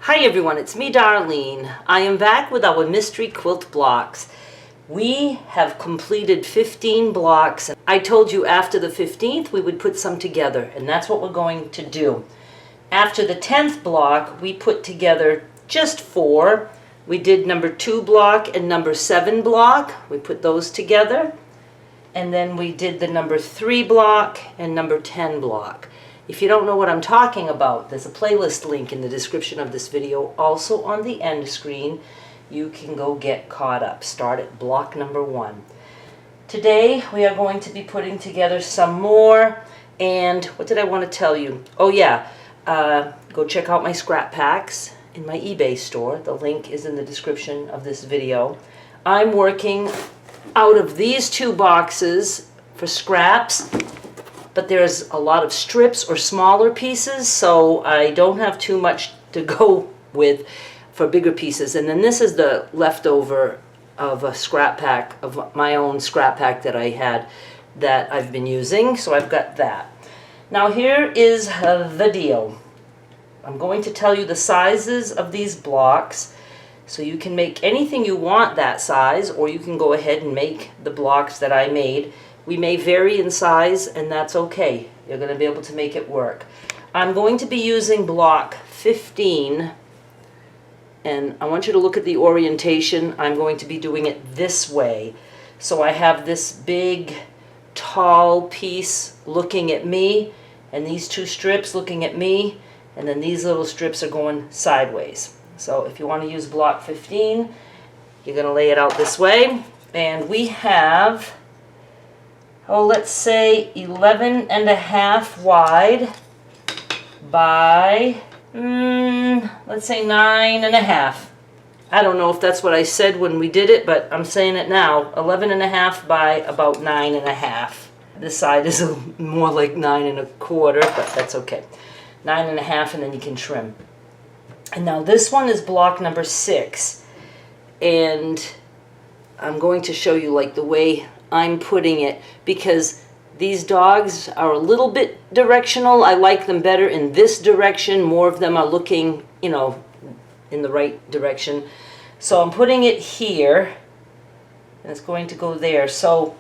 Hi everyone, it's me Darlene. I am back with our mystery quilt blocks. We have completed 15 blocks. I told you after the 15th we would put some together, and that's what we're going to do. After the 10th block we put together just 4. We did number 2 block and number 7 block. We put those together. And then we did the number 3 block and number 10 block. If you don't know what I'm talking about, there's a playlist link in the description of this video. Also on the end screen, you can go get caught up. Start at block number 1. Today we are going to be putting together some more. And what did I want to tell you? Oh yeah, go check out my scrap packs in my eBay store. The link is in the description of this video. I'm working out of these 2 boxes for scraps. But there's a lot of strips or smaller pieces, so I don't have too much to go with for bigger pieces. And then this is the leftover of a scrap pack, of my own scrap pack that I had that I've been using, so I've got that. Now here is the deal. I'm going to tell you the sizes of these blocks, so you can make anything you want that size, or you can go ahead and make the blocks that I made. We may vary in size, and that's okay. You're going to be able to make it work. I'm going to be using block 15, and I want you to look at the orientation. I'm going to be doing it this way. So I have this big, tall piece looking at me, and these 2 strips looking at me, and then these little strips are going sideways. So if you want to use block 15, you're going to lay it out this way. And we have, oh, let's say 11.5 wide by, let's say 9.5. I don't know if that's what I said when we did it, but I'm saying it now. 11.5 by about 9.5. This side is more like 9.25, but that's okay. 9.5, and then you can trim. And now this one is block number 6, and I'm going to show you like the way I'm putting it, because these dogs are a little bit directional. I like them better in this direction. More of them are looking, you know, in the right direction. So I'm putting it here, and it's going to go there. So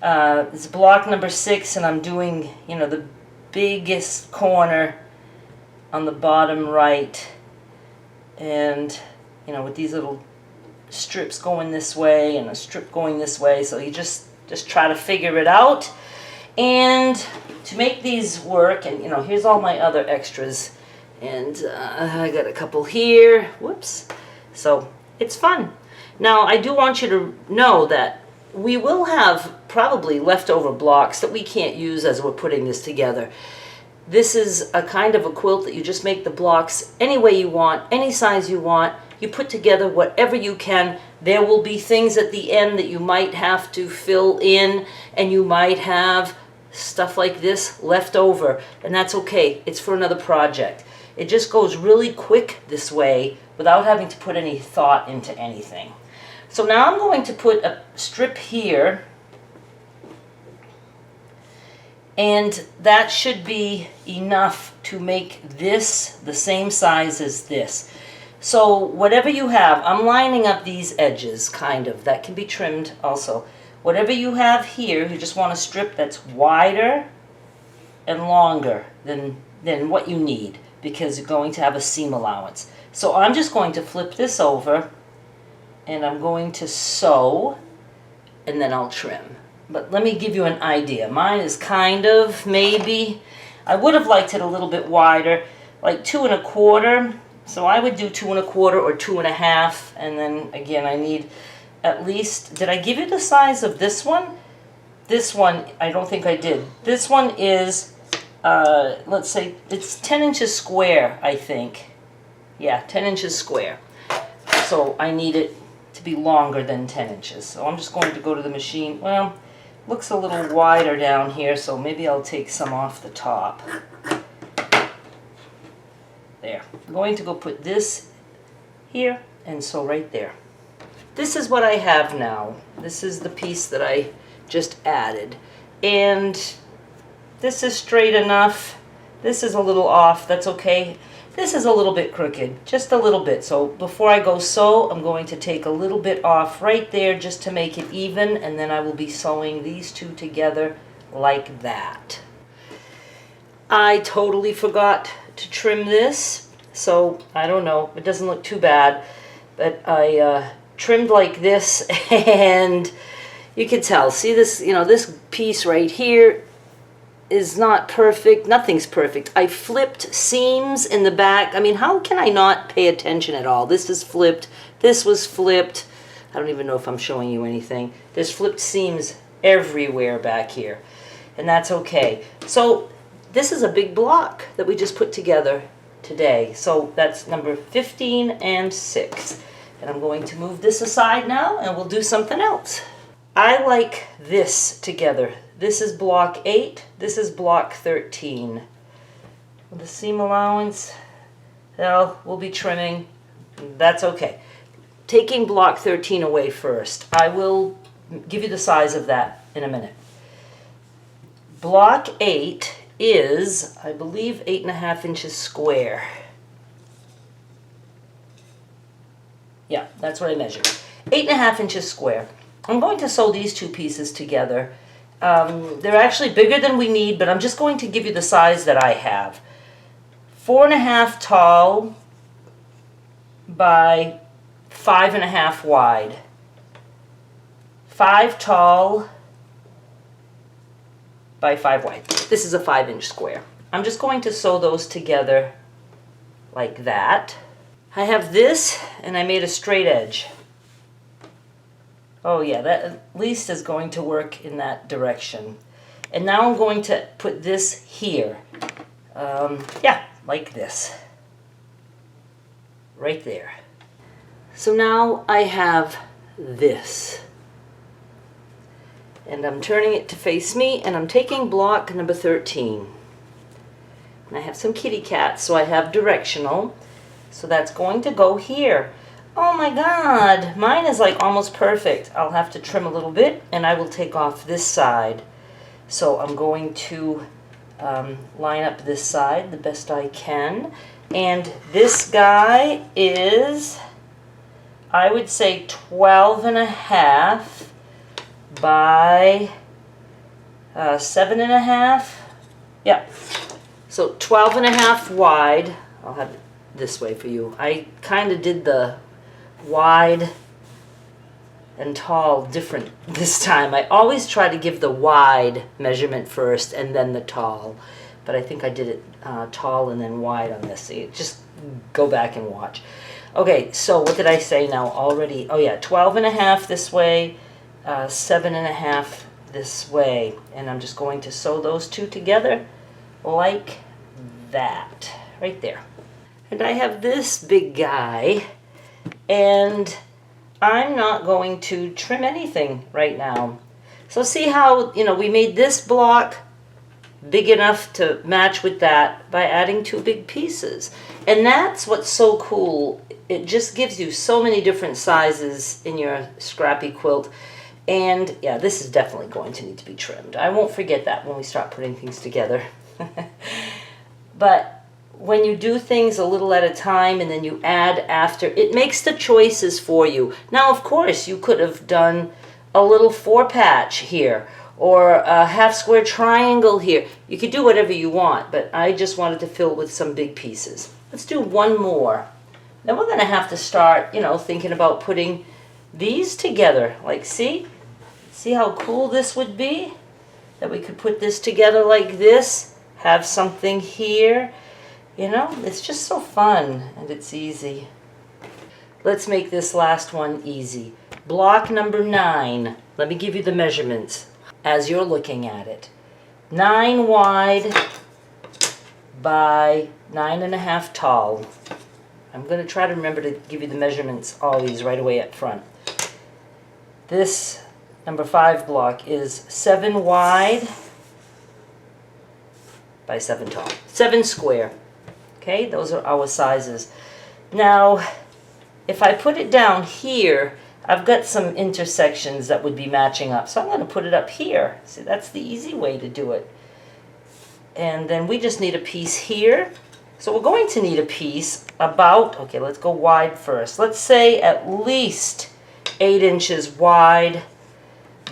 it's block number 6, and I'm doing, you know, the biggest corner on the bottom right, and, you know, with these little strips going this way and a strip going this way, so you just try to figure it out. And to make these work, and you know, here's all my other extras, and I got a couple here, whoops, so it's fun. Now I do want you to know that we will have probably leftover blocks that we can't use as we're putting this together. This is a kind of a quilt that you just make the blocks any way you want, any size you want. You put together whatever you can. There will be things at the end that you might have to fill in, and you might have stuff like this left over, and that's okay. It's for another project. It just goes really quick this way without having to put any thought into anything. So now I'm going to put a strip here, and that should be enough to make this the same size as this. So whatever you have, I'm lining up these edges, kind of. That can be trimmed also. Whatever you have here, you just want a strip that's wider and longer than what you need, because you're going to have a seam allowance. So I'm just going to flip this over, and I'm going to sew, and then I'll trim. But let me give you an idea. Mine is kind of, maybe, I would have liked it a little bit wider, like 2.25. So I would do 2.25 or 2.5, and then again I need at least, did I give you the size of this one? This one, I don't think I did. This one is, let's say, it's 10 inches square, I think. Yeah, 10 inches square. So I need it to be longer than 10 inches. So I'm just going to go to the machine. Well, looks a little wider down here, so maybe I'll take some off the top. There. I'm going to go put this here and sew right there. This is what I have now. This is the piece that I just added. And this is straight enough. This is a little off. That's okay. This is a little bit crooked, just a little bit. So before I go sew, I'm going to take a little bit off right there just to make it even, and then I will be sewing these two together like that. I totally forgot to trim this, so I don't know, it doesn't look too bad, but I trimmed like this, and you can tell, see this, you know, this piece right here is not perfect. Nothing's perfect. I flipped seams in the back. I mean, how can I not pay attention at all? This is flipped. This was flipped. I don't even know if I'm showing you anything. There's flipped seams everywhere back here, and that's okay. So this is a big block that we just put together today. So that's number 15 and 6. And I'm going to move this aside now, and we'll do something else. I like this together. This is block 8, this is block 13. The seam allowance, well, we'll be trimming, that's okay. Taking block 13 away first, I will give you the size of that in a minute. Block 8 is, I believe, 8.5 inches square. Yeah, that's what I measured. 8.5 inches square. I'm going to sew these two pieces together. They're actually bigger than we need, but I'm just going to give you the size that I have. 4.5 tall by 5.5 wide. 5 tall by 5 wide. This is a 5-inch square. I'm just going to sew those together like that. I have this, and I made a straight edge. Oh yeah, that at least is going to work in that direction. And now I'm going to put this here. Yeah, like this. Right there. So now I have this. And I'm turning it to face me, and I'm taking block number 13. And I have some kitty cats, so I have directional. So that's going to go here. Oh my God, mine is like almost perfect. I'll have to trim a little bit, and I will take off this side. So I'm going to line up this side the best I can. And this guy is, I would say, 12.5 by 7.5. Yeah, so 12.5 wide. I'll have it this way for you. I kind of did the wide and tall different this time. I always try to give the wide measurement first and then the tall, but I think I did it tall and then wide on this. So just go back and watch. Okay, so what did I say now already? Oh yeah, 12.5 this way, 7.5 this way, and I'm just going to sew those two together like that, right there. And I have this big guy, and I'm not going to trim anything right now. So see how, you know, we made this block big enough to match with that by adding two big pieces. And that's what's so cool. It just gives you so many different sizes in your Scrappy quilt. And yeah, this is definitely going to need to be trimmed. I won't forget that when we start putting things together. But when you do things a little at a time and then you add after, it makes the choices for you. Now, of course, you could have done a little 4-patch here or a half square triangle here. You could do whatever you want, but I just wanted to fill with some big pieces. Let's do one more. Then we're going to have to start, you know, thinking about putting these together. Like, see how cool this would be? That we could put this together like this, have something here. You know, it's just so fun, and it's easy. Let's make this last one easy. Block number 9. Let me give you the measurements as you're looking at it. 9 wide by 9.5 tall. I'm going to try to remember to give you the measurements always right away up front. This number 5 block is 7 wide by 7 tall. 7 square. Okay, those are our sizes. Now, if I put it down here, I've got some intersections that would be matching up. So I'm going to put it up here. See, that's the easy way to do it. And then we just need a piece here So we're going to need a piece about, okay, let's go wide first. Let's say at least 8 inches wide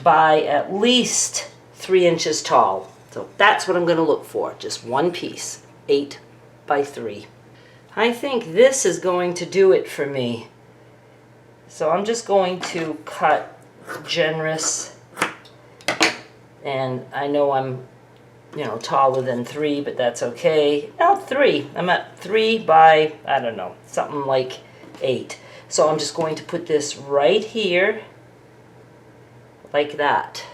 by at least 3 inches tall. So that's what I'm going to look for, just one piece, 8 by 3. I think this is going to do it for me. So I'm just going to cut generous, and I know I'm, taller than 3, but that's okay. No, 3. I'm at 3 by, I don't know, something like 8. So I'm just going to put this right here, like that.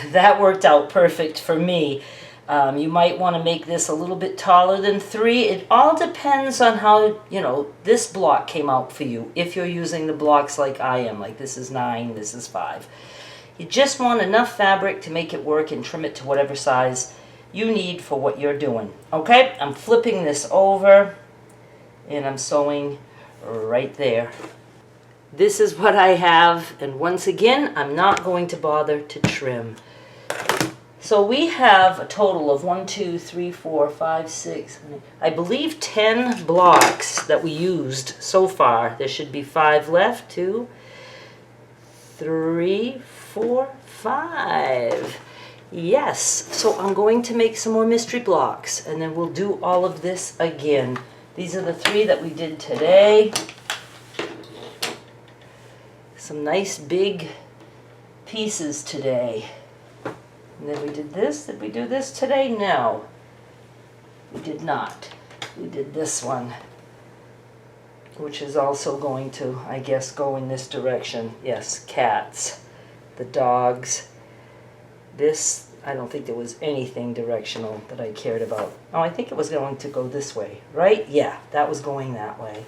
That worked out perfect for me. You might want to make this a little bit taller than 3. It all depends on how, this block came out for you. If you're using the blocks like I am, like this is 9, this is 5. You just want enough fabric to make it work and trim it to whatever size you need for what you're doing. Okay, I'm flipping this over and I'm sewing right there. This is what I have, and once again, I'm not going to bother to trim. So we have a total of 1, 2, 3, 4, 5, 6, I believe 10 blocks that we used so far. There should be 5 left. 2, 3, 4, 5. Yes, so I'm going to make some more mystery blocks, and then we'll do all of this again. These are the 3 that we did today. Some nice big pieces today. And then we did this. Did we do this today? No. We did not. We did this one, which is also going to, I guess, go in this direction. Yes, cats, the dogs. This, I don't think there was anything directional that I cared about. Oh, I think it was going to go this way, right? Yeah, that was going that way.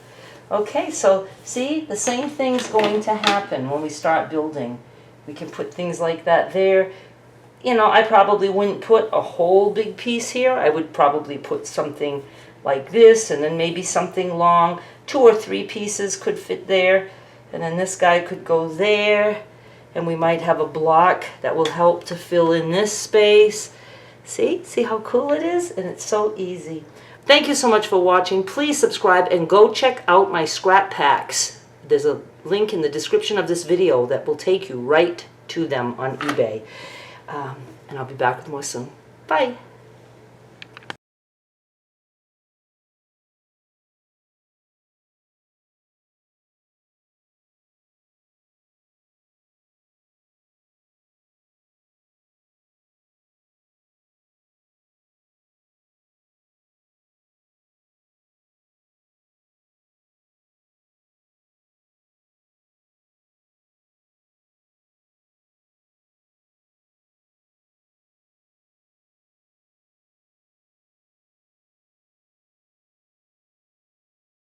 Okay, so see, the same thing's going to happen when we start building. We can put things like that there. I probably wouldn't put a whole big piece here. I would probably put something like this, and then maybe something long. 2 or 3 pieces could fit there, and then this guy could go there, and we might have a block that will help to fill in this space. See how cool it is? And it's so easy. Thank you so much for watching. Please subscribe and go check out my scrap packs. There's a link in the description of this video that will take you right to them on eBay. And I'll be back with more soon. Bye.